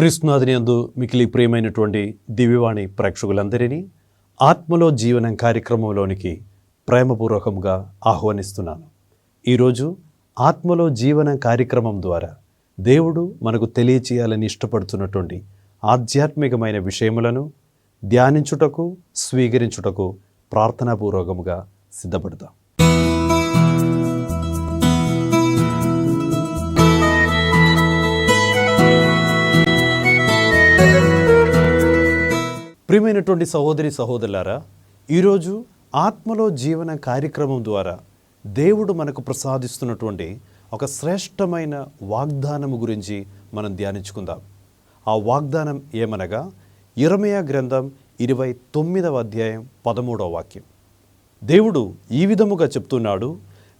క్రీస్తునాథునియందు మికిలి ప్రియమైనటువంటి దివ్యవాణి ప్రేక్షకులందరినీ ఆత్మలో జీవనం కార్యక్రమంలోనికి ప్రేమపూర్వకంగా ఆహ్వానిస్తున్నాను. ఈరోజు ఆత్మలో జీవనం కార్యక్రమం ద్వారా దేవుడు మనకు తెలియచేయాలని ఇష్టపడుతున్నటువంటి ఆధ్యాత్మికమైన విషయములను ధ్యానించుటకు, స్వీకరించుటకు ప్రార్థనాపూర్వకముగా సిద్ధపడతాం. ప్రియమైనటువంటి సహోదరి సహోదరులారా, ఈరోజు ఆత్మలో జీవన కార్యక్రమం ద్వారా దేవుడు మనకు ప్రసాదిస్తున్నటువంటి ఒక శ్రేష్టమైన వాగ్దానము గురించి మనం ధ్యానించుకుందాం. ఆ వాగ్దానం ఏమనగా యిర్మీయా గ్రంథం 29వ అధ్యాయం 13వ వాక్యం. దేవుడు ఈ విధముగా చెప్తున్నాడు,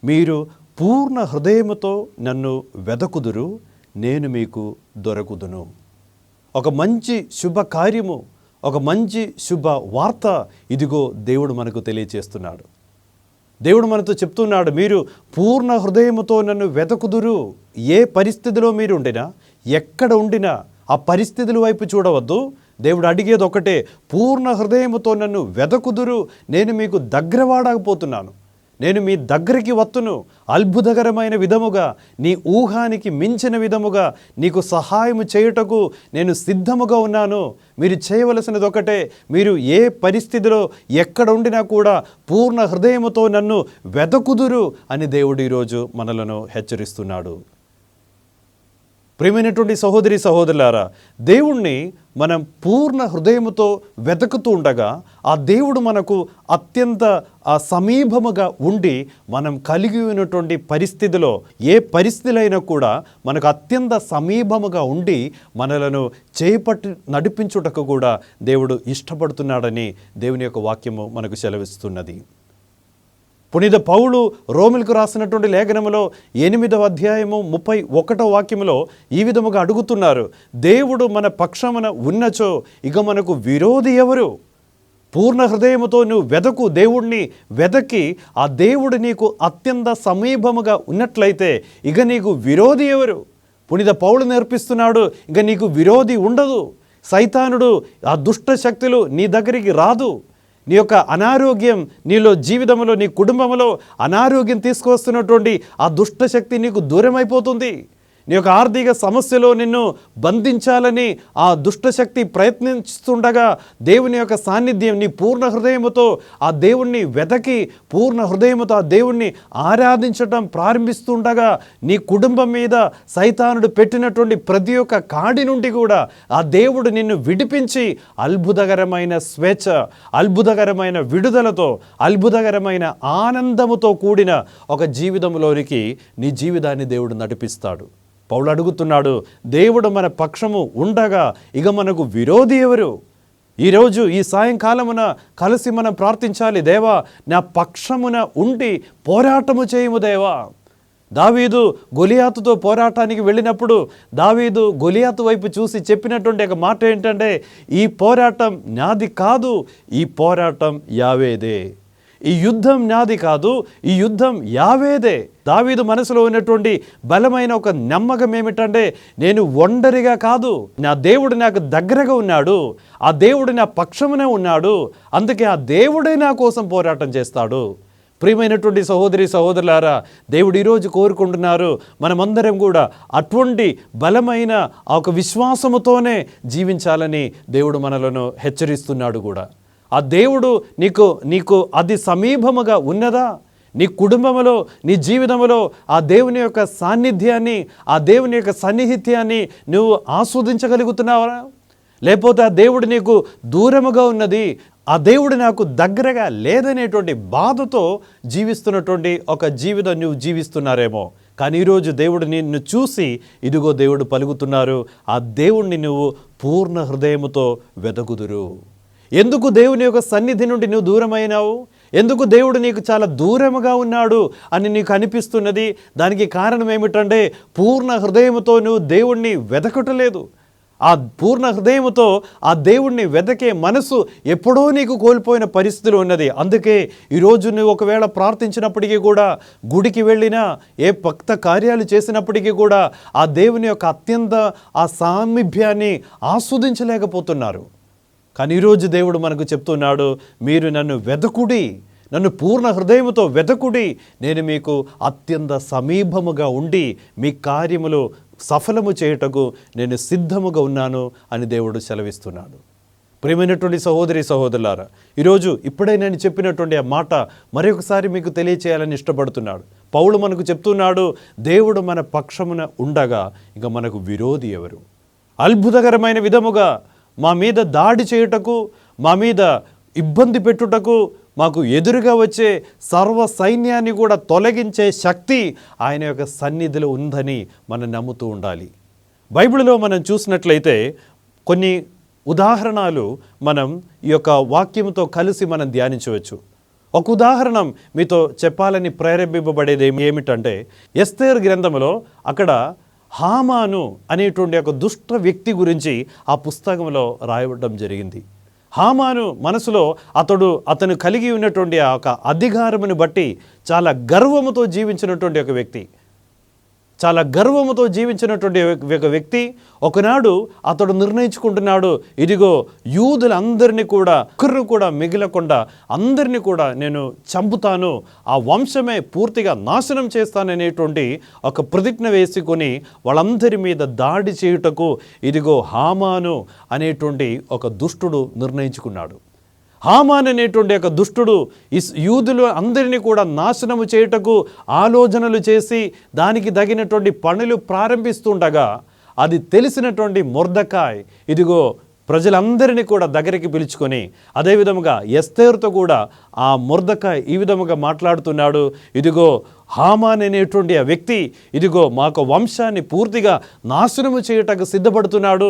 మీరు పూర్ణ హృదయముతో నన్ను వెదకుదురు, నేను మీకు దొరకుదును. ఒక మంచి శుభ కార్యము, ఒక మంచి శుభ వార్త ఇదిగో దేవుడు మనకు తెలియచేస్తున్నాడు. దేవుడు మనతో చెప్తున్నాడు, మీరు పూర్ణ హృదయముతో నన్ను వెతకుదురు. ఏ పరిస్థితిలో మీరు ఉండినా, ఎక్కడ ఉండినా ఆ పరిస్థితుల వైపు చూడవద్దు. దేవుడు అడిగేది ఒకటే, పూర్ణ హృదయముతో నన్ను వెతకుదురు, నేను మీకు దగ్గరవాడకపోతున్నాను, నేను మీ దగ్గరికి వత్తును. అద్భుతకరమైన విధముగా, నీ ఊహానికి మించిన విధముగా నీకు సహాయము చేయుటకు నేను సిద్ధముగా ఉన్నాను. మీరు చేయవలసినది ఒకటే, మీరు ఏ పరిస్థితిలో ఎక్కడ ఉండినా కూడా పూర్ణ హృదయముతో నన్ను వెదకుదురు అని దేవుడు ఈరోజు మనలను హెచ్చరిస్తున్నాడు. ప్రియమైనటువంటి సహోదరి సహోదరులారా, దేవుణ్ణి మనం పూర్ణ హృదయముతో వెతుకుతూ ఉండగా ఆ దేవుడు మనకు అత్యంత సమీపముగా ఉండి మనం కలిగి ఉన్నటువంటి పరిస్థితిలో, ఏ పరిస్థితులైనా కూడా మనకు అత్యంత సమీపముగా ఉండి మనలను చేపట్టి నడిపించుటకు కూడా దేవుడు ఇష్టపడుతున్నాడని దేవుని యొక్క వాక్యము మనకు సెలవిస్తున్నది. పునీత పౌలు రోమిలకు రాసినటువంటి లేఖనములో 8వ అధ్యాయము 31వ వాక్యములో ఈ విధముగా అడుగుతున్నారు, దేవుడు మన పక్షమున ఉన్నచో ఇక మనకు విరోధి ఎవరు? పూర్ణ హృదయముతో నువ్వు వెదకు, దేవుడిని వెదకి ఆ దేవుడు నీకు అత్యంత సమీపముగా ఉన్నట్లయితే ఇక నీకు విరోధి ఎవరు? పునీత పౌలు నేర్పిస్తున్నాడు, ఇక నీకు విరోధి ఉండదు. సైతానుడు, ఆ దుష్ట శక్తులు నీ దగ్గరికి రాదు. నీ యొక్క అనారోగ్యం, నీలో జీవితంలో, నీ కుటుంబంలో అనారోగ్యం తీసుకొస్తున్నటువంటి ఆ దుష్టశక్తి నీకు దూరం అయిపోతుంది. నీ యొక్క ఆర్థిక సమస్యలో నిన్ను బంధించాలని ఆ దుష్టశక్తి ప్రయత్నిస్తుండగా దేవుని యొక్క సాన్నిధ్యం నీ పూర్ణ హృదయముతో ఆ దేవుణ్ణి వెతకి పూర్ణ హృదయముతో ఆ దేవుణ్ణి ఆరాధించటం ప్రారంభిస్తుండగా నీ కుటుంబం మీద సైతానుడు పెట్టినటువంటి ప్రతి ఒక్క కాడి నుండి కూడా ఆ దేవుడు నిన్ను విడిపించి అద్భుతకరమైన స్వేచ్ఛ, అద్భుతకరమైన విడుదలతో, అద్భుతకరమైన ఆనందముతో కూడిన ఒక జీవితంలోనికి నీ జీవితాన్ని దేవుడు నడిపిస్తాడు. పౌలు అడుగుతున్నాడు, దేవుడు మన పక్షము ఉండగా ఇక మనకు విరోధి ఎవరు? ఈరోజు ఈ సాయంకాలమున కలిసి మనం ప్రార్థించాలి, దేవా నా పక్షమున ఉండి పోరాటము చేయము దేవా. దావీదు గొలియాతుతో పోరాటానికి వెళ్ళినప్పుడు దావీదు గొలియాతు వైపు చూసి చెప్పినటువంటి ఒక మాట ఏంటంటే, ఈ పోరాటం నాది కాదు, ఈ పోరాటం యావేదే. ఈ యుద్ధం నాది కాదు, ఈ యుద్ధం యావేదే. దావీదు మనసులో ఉన్నటువంటి బలమైన ఒక నమ్మకం ఏమిటంటే, నేను ఒంటరిగా కాదు, నా దేవుడు నాకు దగ్గరగా ఉన్నాడు, ఆ దేవుడు నా పక్షమునే ఉన్నాడు, అందుకే ఆ దేవుడే నా కోసం పోరాటం చేస్తాడు. ప్రియమైనటువంటి సహోదరి సహోదరులారా, దేవుడు ఈరోజు కోరుకుంటున్నారు మనమందరం కూడా అటువంటి బలమైన ఆ ఒక విశ్వాసముతోనే జీవించాలని దేవుడు మనలను హెచ్చరిస్తున్నాడు కూడా. ఆ దేవుడు నీకు అది సమీపముగా ఉన్నదా? నీ కుటుంబంలో, నీ జీవితంలో ఆ దేవుని యొక్క సాన్నిధ్యాన్ని, ఆ దేవుని యొక్క సన్నిహిత్యాన్ని నువ్వు ఆస్వాదించగలుగుతున్నావా? లేకపోతే ఆ దేవుడు నీకు దూరముగా ఉన్నది, ఆ దేవుడు నాకు దగ్గరగా లేదనేటువంటి బాధతో జీవిస్తున్నటువంటి ఒక జీవితం నువ్వు జీవిస్తున్నారేమో. కానీ ఈరోజు దేవుడు నిన్ను చూసి ఇదిగో దేవుడు పలుకుతున్నారు, ఆ దేవుణ్ణి నువ్వు పూర్ణ హృదయముతో వెదకుదురు. ఎందుకు దేవుని యొక్క సన్నిధి నుండి నువ్వు దూరమైనావు? ఎందుకు దేవుడు నీకు చాలా దూరముగా ఉన్నాడు అని నీకు అనిపిస్తున్నది? దానికి కారణం ఏమిటంటే పూర్ణ హృదయముతో నువ్వు దేవుణ్ణి వెతకటలేదు. ఆ పూర్ణ హృదయముతో ఆ దేవుణ్ణి వెతకే మనసు ఎప్పుడో నీకు కోల్పోయిన పరిస్థితులు ఉన్నది. అందుకే ఈరోజు నువ్వు ఒకవేళ ప్రార్థించినప్పటికీ కూడా, గుడికి వెళ్ళినా, ఏ భక్త కార్యాలు చేసినప్పటికీ కూడా ఆ దేవుని యొక్క అత్యంత ఆ సామీప్యాన్ని ఆస్వాదించలేకపోతున్నారు. కానీ ఈరోజు దేవుడు మనకు చెప్తున్నాడు, మీరు నన్ను వెదకుడి, నన్ను పూర్ణ హృదయముతో వెదకుడి, నేను మీకు అత్యంత సమీపముగా ఉండి మీ కార్యములు సఫలము చేయుటకు నేను సిద్ధముగా ఉన్నాను అని దేవుడు సెలవిస్తున్నాడు. ప్రియమైనటువంటి సహోదరి సహోదరులారా, ఈరోజు ఇప్పుడే నేను చెప్పినటువంటి ఆ మాట మరొకసారి మీకు తెలియచేయాలని ఇష్టపడుతున్నాడు. పౌలు మనకు చెప్తున్నాడు, దేవుడు మన పక్షమున ఉండగా ఇక మనకు విరోధి ఎవరు? అద్భుతకరమైన విధముగా మా మీద దాడి చేయుటకు, మా మీద ఇబ్బంది పెట్టుటకు, మాకు ఎదురుగా వచ్చే సర్వ సైన్యాన్ని కూడా తొలగించే శక్తి ఆయన యొక్క సన్నిధిలో ఉందని మనం నమ్ముతూ ఉండాలి. బైబిల్లో మనం చూసినట్లయితే కొన్ని ఉదాహరణలు మనం ఈ యొక్క వాక్యంతో కలిసి మనం ధ్యానించవచ్చు. ఒక ఉదాహరణ మీతో చెప్పాలని ప్రేరేపింపబడేది ఏమిటంటే, ఎస్తేరు గ్రంథంలో అక్కడ హామాను అనేటువంటి ఒక దుష్ట వ్యక్తి గురించి ఆ పుస్తకంలో రాయబడడం జరిగింది. హామాను మనసులో అతను కలిగి ఉన్నటువంటి ఆ ఒక అధికారమును బట్టి చాలా గర్వముతో జీవించినటువంటి ఒక వ్యక్తి, చాలా గర్వముతో జీవించినటువంటి ఒక వ్యక్తి ఒకనాడు అతడు నిర్ణయించుకుంటున్నాడు, ఇదిగో యూదులందరినీ కూడా ఒక్కరు కూడా మిగలకుండా అందరినీ కూడా నేను చంపుతాను, ఆ వంశమే పూర్తిగా నాశనం చేస్తాననేటువంటి ఒక ప్రతిజ్ఞ వేసుకొని వాళ్ళందరి మీద దాడి చేయుటకు ఇదిగో హామాను అనేటువంటి ఒక దుష్టుడు నిర్ణయించుకున్నాడు. హామాన్ అనేటువంటి ఒక దుష్టుడు యూదులు అందరినీ కూడా నాశనము చేయుటకు ఆలోచనలు చేసి దానికి తగినటువంటి పనులు ప్రారంభిస్తుండగా అది తెలిసినటువంటి మొర్దెకాయ్ ఇదిగో ప్రజలందరినీ కూడా దగ్గరికి పిలుచుకొని, అదేవిధముగా ఎస్తేరుతో కూడా ఆ మొర్దెకాయ్ ఈ విధముగా మాట్లాడుతున్నాడు, ఇదిగో హామాన్ అనేటువంటి ఆ వ్యక్తి ఇదిగో మాకు వంశాన్ని పూర్తిగా నాశనము చేయుటకు సిద్ధపడుతున్నాడు.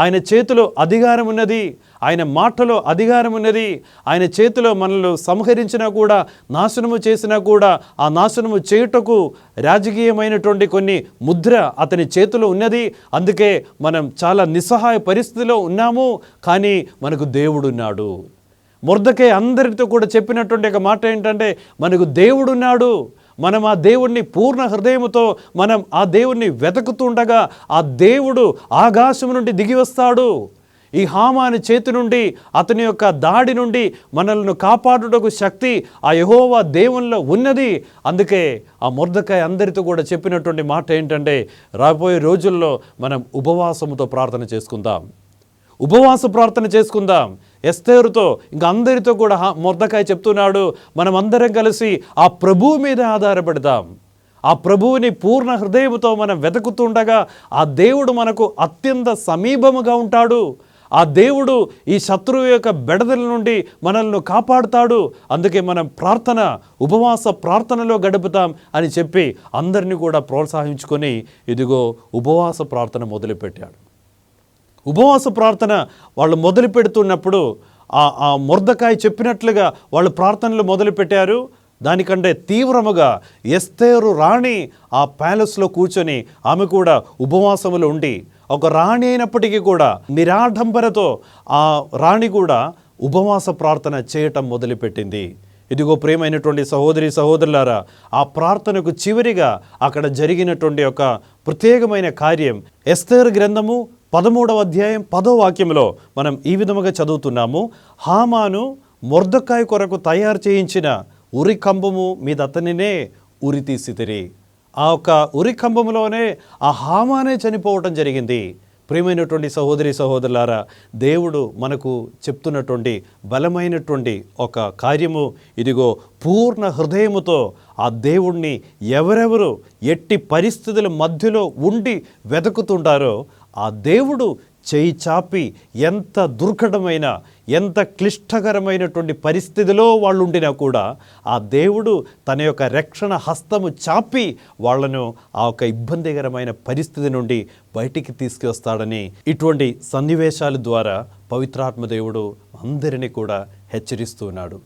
ఆయన చేతిలో అధికారం ఉన్నది, ఆయన మాటలో అధికారం ఉన్నది, ఆయన చేతిలో మనల్ని సంహరించినా కూడా నాశనము చేసినా కూడా ఆ నాశనము చేయుటకు రాజకీయమైనటువంటి కొన్ని ముద్ర అతని చేతిలో ఉన్నది. అందుకే మనం చాలా నిస్సహాయ పరిస్థితిలో ఉన్నాము, కానీ మనకు దేవుడున్నాడు. మొర్దెకాయ్ అందరితో కూడా చెప్పినటువంటి ఒక మాట ఏంటంటే, మనకు దేవుడున్నాడు, మనం ఆ దేవుణ్ణి పూర్ణ హృదయముతో మనం ఆ దేవుణ్ణి వెతుకుతుండగా ఆ దేవుడు ఆకాశం నుండి దిగి వస్తాడు. ఈ హామాను చేతి నుండి అతని యొక్క దాడి నుండి మనల్ని కాపాడుటకు శక్తి ఆ యెహోవా దేవునిలో ఉన్నది. అందుకే ఆ మొర్దెకాయ్ అందరితో కూడా చెప్పినటువంటి మాట ఏంటంటే, రాబోయే రోజుల్లో మనం ఉపవాసముతో ప్రార్థన చేసుకుందాం, ఉపవాస ప్రార్థన చేసుకుందాం. ఎస్తేరుతో ఇంకా అందరితో కూడా మొర్దెకాయ్ చెప్తున్నాడు, మనం అందరం కలిసి ఆ ప్రభువు మీద ఆధారపడదాం, ఆ ప్రభువుని పూర్ణ హృదయంతో మనం వెతుకుతుండగా ఆ దేవుడు మనకు అత్యంత సమీపముగా ఉంటాడు. ఆ దేవుడు ఈ శత్రువు యొక్క బెడదల నుండి మనల్ని కాపాడుతాడు. అందుకే మనం ప్రార్థన, ఉపవాస ప్రార్థనలో గడుపుతాం అని చెప్పి అందరినీ కూడా ప్రోత్సహించుకొని ఇదిగో ఉపవాస ప్రార్థన మొదలుపెట్టాడు. ఉపవాస ప్రార్థన వాళ్ళు మొదలు పెడుతున్నప్పుడు ఆ మొర్దెకాయ్ చెప్పినట్లుగా వాళ్ళు ప్రార్థనలు మొదలుపెట్టారు. దానికంటే తీవ్రముగా ఎస్తేరు రాణి ఆ ప్యాలెస్లో కూర్చొని ఆమె కూడా ఉపవాసములు ఉండి, ఒక రాణి అయినప్పటికీ కూడా నిరాడంబరతో ఆ రాణి కూడా ఉపవాస ప్రార్థన చేయటం మొదలుపెట్టింది. ఇదిగో ప్రియమైనటువంటి సహోదరి సహోదరులారా, ఆ ప్రార్థనకు చివరిగా అక్కడ జరిగినటువంటి ఒక ప్రత్యేకమైన కార్యం ఎస్తేరు గ్రంథము 13వ అధ్యాయం 10వ వాక్యంలో మనం ఈ విధముగా చదువుతున్నాము. హామాను మొర్దెకాయ్ కొరకు తయారు చేయించిన ఉరికంబము మీద అతనినే ఉరి తీసితిరి. ఆ యొక్క ఉరికంబములోనే ఆ హామానే చనిపోవటం జరిగింది. ప్రియమైనటువంటి సహోదరి సహోదరులారా, దేవుడు మనకు చెప్తున్నటువంటి బలమైనటువంటి ఒక కార్యము ఇదిగో పూర్ణ హృదయముతో ఆ దేవుణ్ణి ఎవరెవరు ఎట్టి పరిస్థితుల మధ్యలో ఉండి వెతుకుతుంటారో ఆ దేవుడు చేయి చాపి ఎంత దుర్ఘటమైన ఎంత క్లిష్టకరమైనటువంటి పరిస్థితిలో వాళ్ళు ఉండినా కూడా ఆ దేవుడు తన యొక్క రక్షణ హస్తము చాపి వాళ్లను ఆ యొక్క ఇబ్బందికరమైన పరిస్థితి నుండి బయటికి తీసుకొస్తాడని ఇటువంటి సన్నివేశాల ద్వారా పవిత్రాత్మ దేవుడు అందరినీ కూడా హెచ్చరిస్తున్నాడు.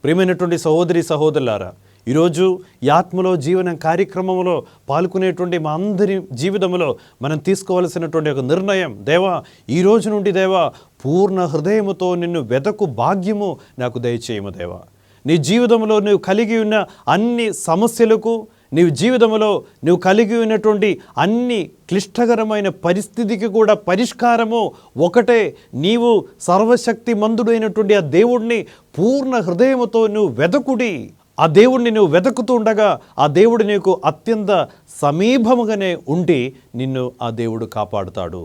ప్రియమైనటువంటి సహోదరి సహోదరులారా, ఈరోజు ఈ ఆత్మలో జీవనం కార్యక్రమంలో పాల్గొనేటువంటి మా అందరి జీవితంలో మనం తీసుకోవాల్సినటువంటి ఒక నిర్ణయం, దేవా ఈ రోజు నుండి దేవా పూర్ణ హృదయముతో నిన్ను వెదకు భాగ్యము నాకు దయచేయము దేవా. నీ జీవితంలో నువ్వు కలిగి ఉన్న అన్ని సమస్యలకు, నీ జీవితంలో నువ్వు కలిగి ఉన్నటువంటి అన్ని క్లిష్టకరమైన పరిస్థితికి కూడా పరిష్కారము ఒకటే. నీవు సర్వశక్తి మందుడైనటువంటి ఆ దేవుడిని పూర్ణ హృదయముతో నువ్వు వెదకుడి. ఆ దేవుడిని నువ్వు వెతుకుతూ ఉండగా ఆ దేవుడు నీకు అత్యంత సమీపముగానే ఉండి నిన్ను ఆ దేవుడు కాపాడుతాడు.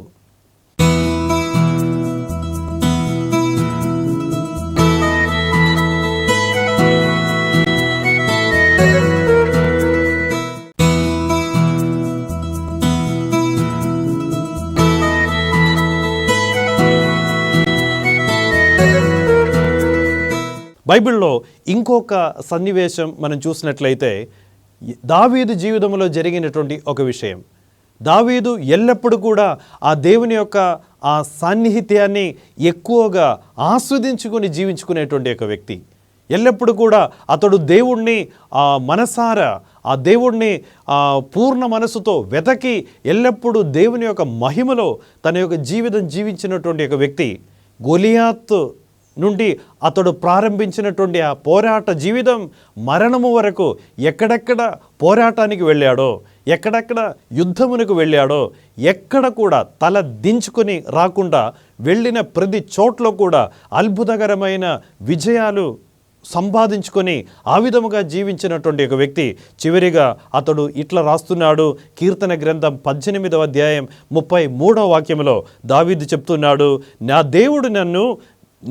బైబిల్లో ఇంకొక సన్నివేశం మనం చూసినట్లయితే దావీదు జీవితంలో జరిగినటువంటి ఒక విషయం. దావీదు ఎల్లప్పుడూ కూడా ఆ దేవుని యొక్క ఆ సాన్నిహిత్యాన్ని ఎక్కువగా ఆస్వాదించుకొని జీవించుకునేటువంటి ఒక వ్యక్తి. ఎల్లప్పుడూ కూడా అతడు దేవుణ్ణి మనసారా ఆ దేవుణ్ణి పూర్ణ మనసుతో వెతకి ఎల్లప్పుడూ దేవుని యొక్క మహిమలో తన యొక్క జీవితం జీవించినటువంటి ఒక వ్యక్తి. గొలియాతు నుండి అతడు ప్రారంభించినటువంటి ఆ పోరాట జీవితం మరణము వరకు ఎక్కడెక్కడ పోరాటానికి వెళ్ళాడో, ఎక్కడెక్కడ యుద్ధమునకు వెళ్ళాడో, ఎక్కడ కూడా తల దించుకొని రాకుండా వెళ్ళిన ప్రతి చోట్ల కూడా అద్భుతకరమైన విజయాలు సంపాదించుకొని ఆ విధముగా జీవించినటువంటి ఒక వ్యక్తి. చివరిగా అతడు ఇట్లా రాస్తున్నాడు. కీర్తన గ్రంథం 18వ అధ్యాయం 33వ వాక్యంలో దావీదు చెప్తున్నాడు, నా దేవుడు నన్ను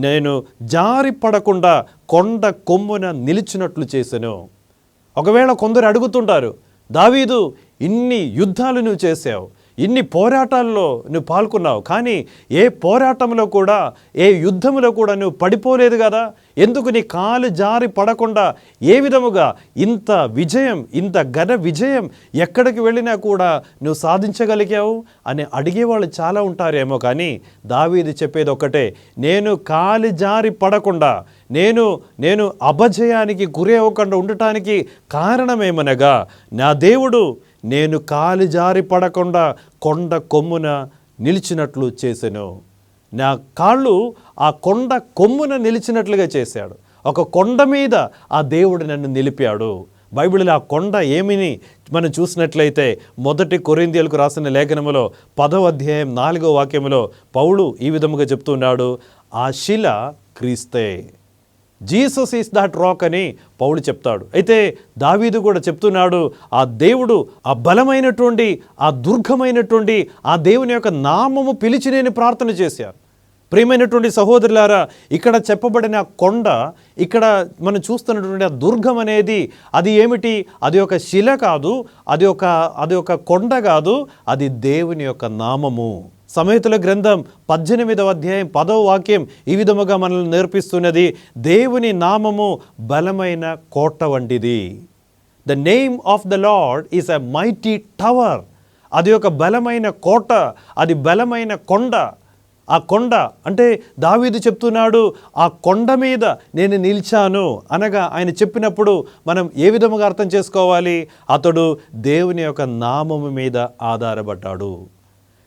నేను జారి పడకుండా కొండ కొమ్మున నిలిచినట్లు చేశాను. ఒకవేళ కొందరు అడుగుతుంటారు, దావీదు ఇన్ని యుద్ధాలు నువ్వు చేసావు, ఇన్ని పోరాటాల్లో నువ్వు పాల్గొన్నావు, కానీ ఏ పోరాటంలో కూడా ఏ యుద్ధంలో కూడా నువ్వు పడిపోలేదు కదా, ఎందుకు నీ కాలు జారి పడకుండా ఏ విధముగా ఇంత విజయం, ఇంత ఘన విజయం ఎక్కడికి వెళ్ళినా కూడా నువ్వు సాధించగలిగావు అని అడిగేవాళ్ళు చాలా ఉంటారేమో. కానీ దావీదు చెప్పేది ఒకటే, నేను కాలు జారి పడకుండా, నేను అపజయానికి గురి అవ్వకుండా ఉండటానికి కారణమేమనగా నా దేవుడు నేను కాలు జారి పడకుండా కొండ కొమ్మున నిలిచినట్లు చేశాను. నా కాళ్ళు ఆ కొండ కొమ్మున నిలిచినట్లుగా చేశాడు. ఒక కొండ మీద ఆ దేవుడు నన్ను నిలిపాడు. బైబిల్లో ఆ కొండ ఏమిని మనం చూసినట్లయితే 1 కొరింథీయులకు రాసిన లేఖనములో 10వ అధ్యాయం 4వ వాక్యములో పౌలు ఈ విధముగా చెప్తున్నాడు, ఆ శిల క్రీస్తే, జీసస్ ఈస్ దట్ రాక్ అని పౌలు చెప్తాడు. అయితే దావీదు కూడా చెప్తున్నాడు, ఆ దేవుడు ఆ బలమైనటువంటి ఆ దుర్గమైనటువంటి ఆ దేవుని యొక్క నామము పిలిచి నేను ప్రార్థన చేశాను. ప్రియమైనటువంటి సహోదరులారా, ఇక్కడ చెప్పబడిన కొండ, ఇక్కడ మనం చూస్తున్నటువంటి ఆ దుర్గం అనేది అది ఏమిటి? అది ఒక శిల కాదు, అది ఒక కొండ కాదు, అది దేవుని యొక్క నామము. సమయతుల గ్రంథం 18వ అధ్యాయం 10వ వాక్యం ఈ విధముగా మనల్ని నేర్పిస్తున్నది, దేవుని నామము బలమైన కోట వంటిది. The name of the lord is a mighty tower. అది ఒక బలమైన కోట, అది బలమైన కొండ. ఆ కొండ అంటే దావీదు చెప్తున్నాడు, ఆ కొండ మీద నేను నిలిచాను అనగా ఆయన చెప్పినప్పుడు మనం ఏ విధముగా అర్థం చేసుకోవాలి? అతడు దేవుని యొక్క నామము మీద ఆధారపడ్డాడు.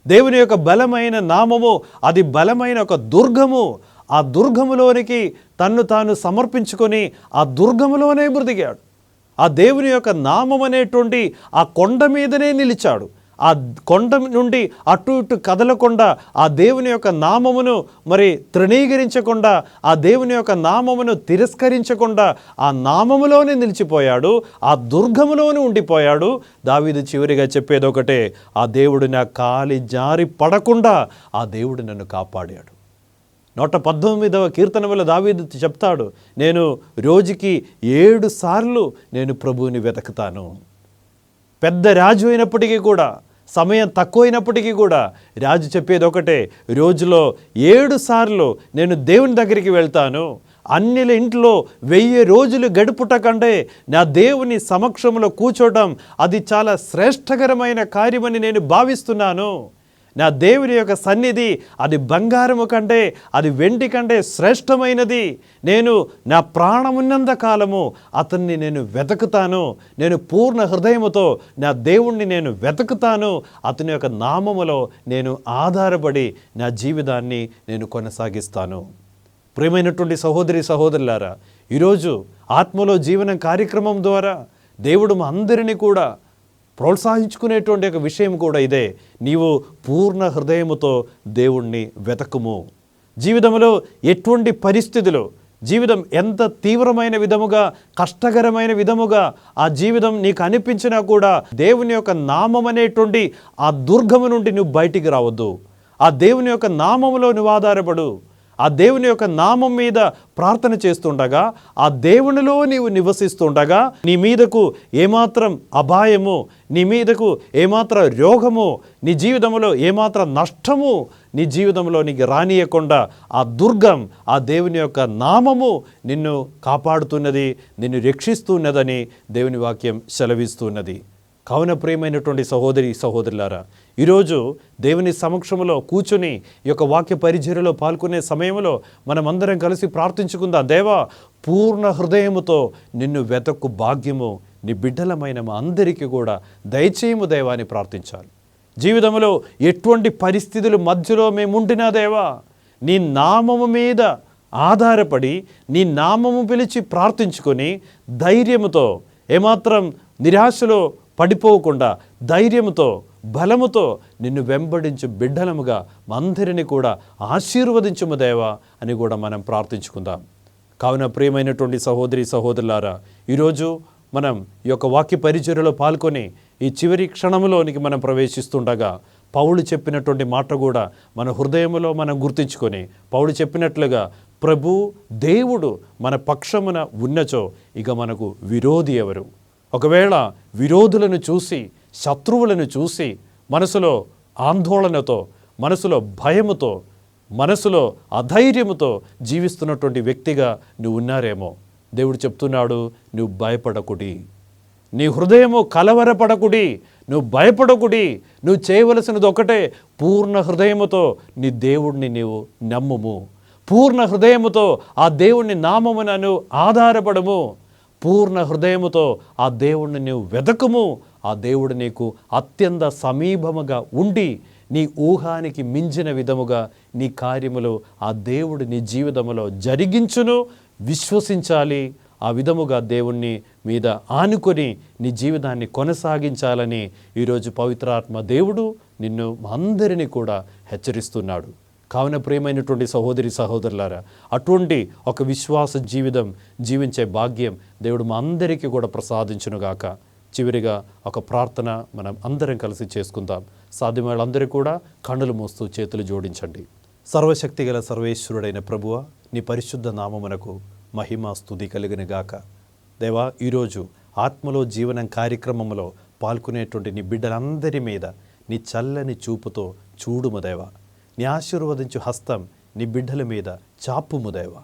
దేవుని యొక్క బలమైన నామము అది బలమైన ఒక దుర్గము. ఆ దుర్గములోనికి తన్ను తాను సమర్పించుకొని ఆ దుర్గములోనే బ్రతికాడు. ఆ దేవుని యొక్క నామం అనేటువంటి ఆ కొండ మీదనే నిలిచాడు. ఆ కొండ నుండి అటు ఇటు కదలకుండా ఆ దేవుని యొక్క నామమును మరి తృణీకరించకుండా, ఆ దేవుని యొక్క నామమును తిరస్కరించకుండా ఆ నామములోనే నిలిచిపోయాడు, ఆ దుర్గములోనే ఉండిపోయాడు. దావీదు చివరిగా చెప్పేది ఒకటే, ఆ దేవుడు నా కాలి జారి పడకుండా ఆ దేవుడు నన్ను కాపాడాడు. 119వ కీర్తనలో దావీదు చెప్తాడు, నేను రోజుకి 7 సార్లు నేను ప్రభువుని వెతుకుతాను. పెద్ద రాజు అయినప్పటికీ కూడా, సమయం తక్కువైనప్పటికీ కూడా రాజు చెప్పేది ఒకటే, రోజులో 7 సార్లు నేను దేవుని దగ్గరికి వెళ్తాను. అన్యుల ఇంట్లో 1000 రోజులు గడుపుట కంటే నా దేవుని సమక్షంలో కూర్చోవడం అది చాలా శ్రేష్టకరమైన కార్యమని నేను భావిస్తున్నాను. నా దేవుని యొక్క సన్నిధి అది బంగారము కంటే, అది వెండి కంటే శ్రేష్టమైనది. నేను నా ప్రాణమున్నంత కాలము అతన్ని నేను వెతుకుతాను. నేను పూర్ణ హృదయముతో నా దేవుణ్ణి నేను వెతుకుతాను. అతని యొక్క నామములో నేను ఆధారపడి నా జీవితాన్ని నేను కొనసాగిస్తాను. ప్రియమైనటువంటి సహోదరి సహోదరులారా, ఈరోజు ఆత్మలో జీవనం కార్యక్రమం ద్వారా దేవుడు మా అందరినీ కూడా ప్రోత్సహించుకునేటువంటి ఒక విషయం కూడా ఇదే. నీవు పూర్ణ హృదయముతో దేవుణ్ణి వెతకుము. జీవితంలో ఎటువంటి పరిస్థితులు, జీవితం ఎంత తీవ్రమైన విధముగా, కష్టకరమైన విధముగా ఆ జీవితం నీకు అనిపించినా కూడా దేవుని యొక్క నామం అనేటువంటి ఆ దుర్గము నుండి నువ్వు బయటికి రావద్దు. ఆ దేవుని యొక్క నామములో నువ్వు ఆధారపడు. ఆ దేవుని యొక్క నామం మీద ప్రార్థన చేస్తుండగా, ఆ దేవునిలో నీవు నివసిస్తుండగా నీ మీదకు ఏమాత్రం అపాయము, నీ మీదకు ఏమాత్రం రోగము, నీ జీవితంలో ఏమాత్రం నష్టము నీ జీవితంలో నీకు రానియకుండా ఆ దుర్గం, ఆ దేవుని యొక్క నామము నిన్ను కాపాడుతున్నది, నిన్ను రక్షిస్తున్నదని దేవుని వాక్యం సెలవిస్తున్నది. కావున ప్రియమైనటువంటి సహోదరి సహోదరులారా, ఈరోజు దేవుని సమక్షంలో కూర్చుని ఈ యొక్క వాక్య పరిచర్యలో పాల్గొనే సమయంలో మనమందరం కలిసి ప్రార్థించుకుందాం. దేవా, పూర్ణ హృదయముతో నిన్ను వెతకు భాగ్యము నీ బిడ్డలమైన మా అందరికీ కూడా దయచేయము దేవా అని ప్రార్థించాలి. జీవితంలో ఎటువంటి పరిస్థితుల మధ్యలో మేముండినా దేవా, నీ నామము మీద ఆధారపడి నీ నామము పిలిచి ప్రార్థించుకొని ధైర్యముతో, ఏమాత్రం నిరాశలో పడిపోకుండా ధైర్యముతో, బలముతో నిన్ను వెంబడించు బిడ్డలముగా అందరినీ కూడా ఆశీర్వదించుము దేవా అని కూడా మనం ప్రార్థించుకుందాం. కావున ప్రియమైనటువంటి సహోదరి సహోదరులారా, ఈరోజు మనం ఈ యొక్క వాక్య పరిచర్యలో పాల్గొని ఈ చివరి క్షణంలోనికి మనం ప్రవేశిస్తుండగా పౌలు చెప్పినటువంటి మాట కూడా మన హృదయంలో మనం గుర్తించుకొని, పౌలు చెప్పినట్లుగా ప్రభు దేవుడు మన పక్షమున ఉన్నచో ఇక మనకు విరోధి ఎవరు? ఒకవేళ విరోధులను చూసి, శత్రువులను చూసి మనసులో ఆందోళనతో, మనసులో భయముతో, మనసులో అధైర్యముతో జీవిస్తున్నటువంటి వ్యక్తిగా నువ్వు ఉన్నారేమో, దేవుడు చెప్తున్నాడు, నువ్వు భయపడకుడి, నీ హృదయము కలవరపడకుడి, నువ్వు భయపడకుడి. నువ్వు చేయవలసినది ఒకటే, పూర్ణ హృదయముతో నీ దేవుడిని నీవు నమ్ముము. పూర్ణ హృదయముతో ఆ దేవుని నామమునను ఆధారపడము. పూర్ణ హృదయముతో ఆ దేవుడిని నీవు వెతకము. ఆ దేవుడు నీకు అత్యంత సమీపముగా ఉండి నీ ఊహానికి మించిన విధముగా నీ కార్యములు ఆ దేవుడు నీ జీవితంలో జరిగించును. విశ్వసించాలి. ఆ విధముగా దేవుణ్ణి మీద ఆనుకొని నీ జీవితాన్ని కొనసాగించాలని ఈరోజు పవిత్రాత్మ దేవుడు నిన్ను అందరినీ కూడా హెచ్చరిస్తున్నాడు. కావున ప్రియమైనటువంటి సహోదరి సహోదరులారా, అటువంటి ఒక విశ్వాస జీవితం జీవించే భాగ్యం దేవుడు మా అందరికీ కూడా ప్రసాదించునుగాక. చివరిగా ఒక ప్రార్థన మనం అందరం కలిసి చేసుకుందాం. సాధ్యమైన అందరూ కూడా కన్నులు మూస్తూ చేతులు జోడించండి. సర్వశక్తి గల సర్వేశ్వరుడైన ప్రభువా, నీ పరిశుద్ధ నామమునకు మహిమ స్తుతి కలిగిన గాక. దేవా, ఈరోజు ఆత్మలో జీవనం కార్యక్రమంలో పాల్గొనేటువంటి నీ బిడ్డలందరి మీద నీ చల్లని చూపుతో చూడుము దేవా. నీ ఆశీర్వదించు హస్తం నీ బిడ్డల మీద చాపుము దేవా.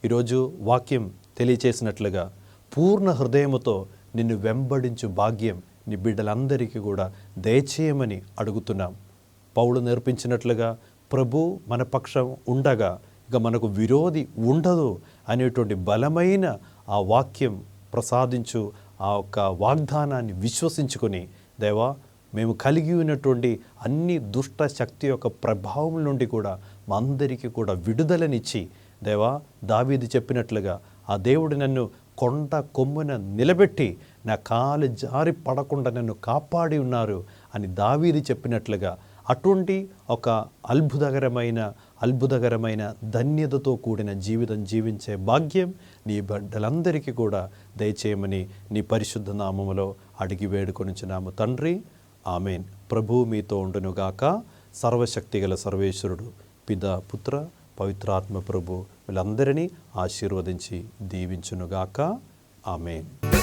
ఈరోజు వాక్యం తెలియచేసినట్లుగా పూర్ణ హృదయముతో నిన్ను వెంబడించు భాగ్యం నీ బిడ్డలందరికీ కూడా దయచేయమని అడుగుతున్నాం. పౌలు నేర్పించినట్లుగా ప్రభు మన పక్షం ఉండగా ఇక మనకు విరోధి ఉండదు అనేటువంటి బలమైన ఆ వాక్యం ప్రసాదించు ఆ యొక్క వాగ్దానాన్ని విశ్వసించుకొని దేవా, మేము కలిగి ఉన్నటువంటి అన్ని దుష్ట శక్తి యొక్క ప్రభావం నుండి కూడా మా అందరికీ కూడా విడుదలనిచ్చి దేవా, దావీదు చెప్పినట్లుగా ఆ దేవుడు నన్ను కొండ కొమ్మున నిలబెట్టి నా కాలు జారి పడకుండా నన్ను కాపాడి ఉన్నారు అని దావీదు చెప్పినట్లుగా అటువంటి ఒక అద్భుతకరమైన ధన్యతతో కూడిన జీవితం జీవించే భాగ్యం నీ బిడ్డలందరికీ కూడా దయచేయమని నీ పరిశుద్ధ నామములో అడిగి వేడుకొనిచున్నాము తండ్రి. ఆమెన్. ప్రభువు మీతో ఉండునుగాక. సర్వశక్తిగల సర్వేశ్వరుడు పితా పుత్ర పవిత్రాత్మ ప్రభు వీళ్ళందరినీ ఆశీర్వదించి దీవించునుగాక. ఆమెన్.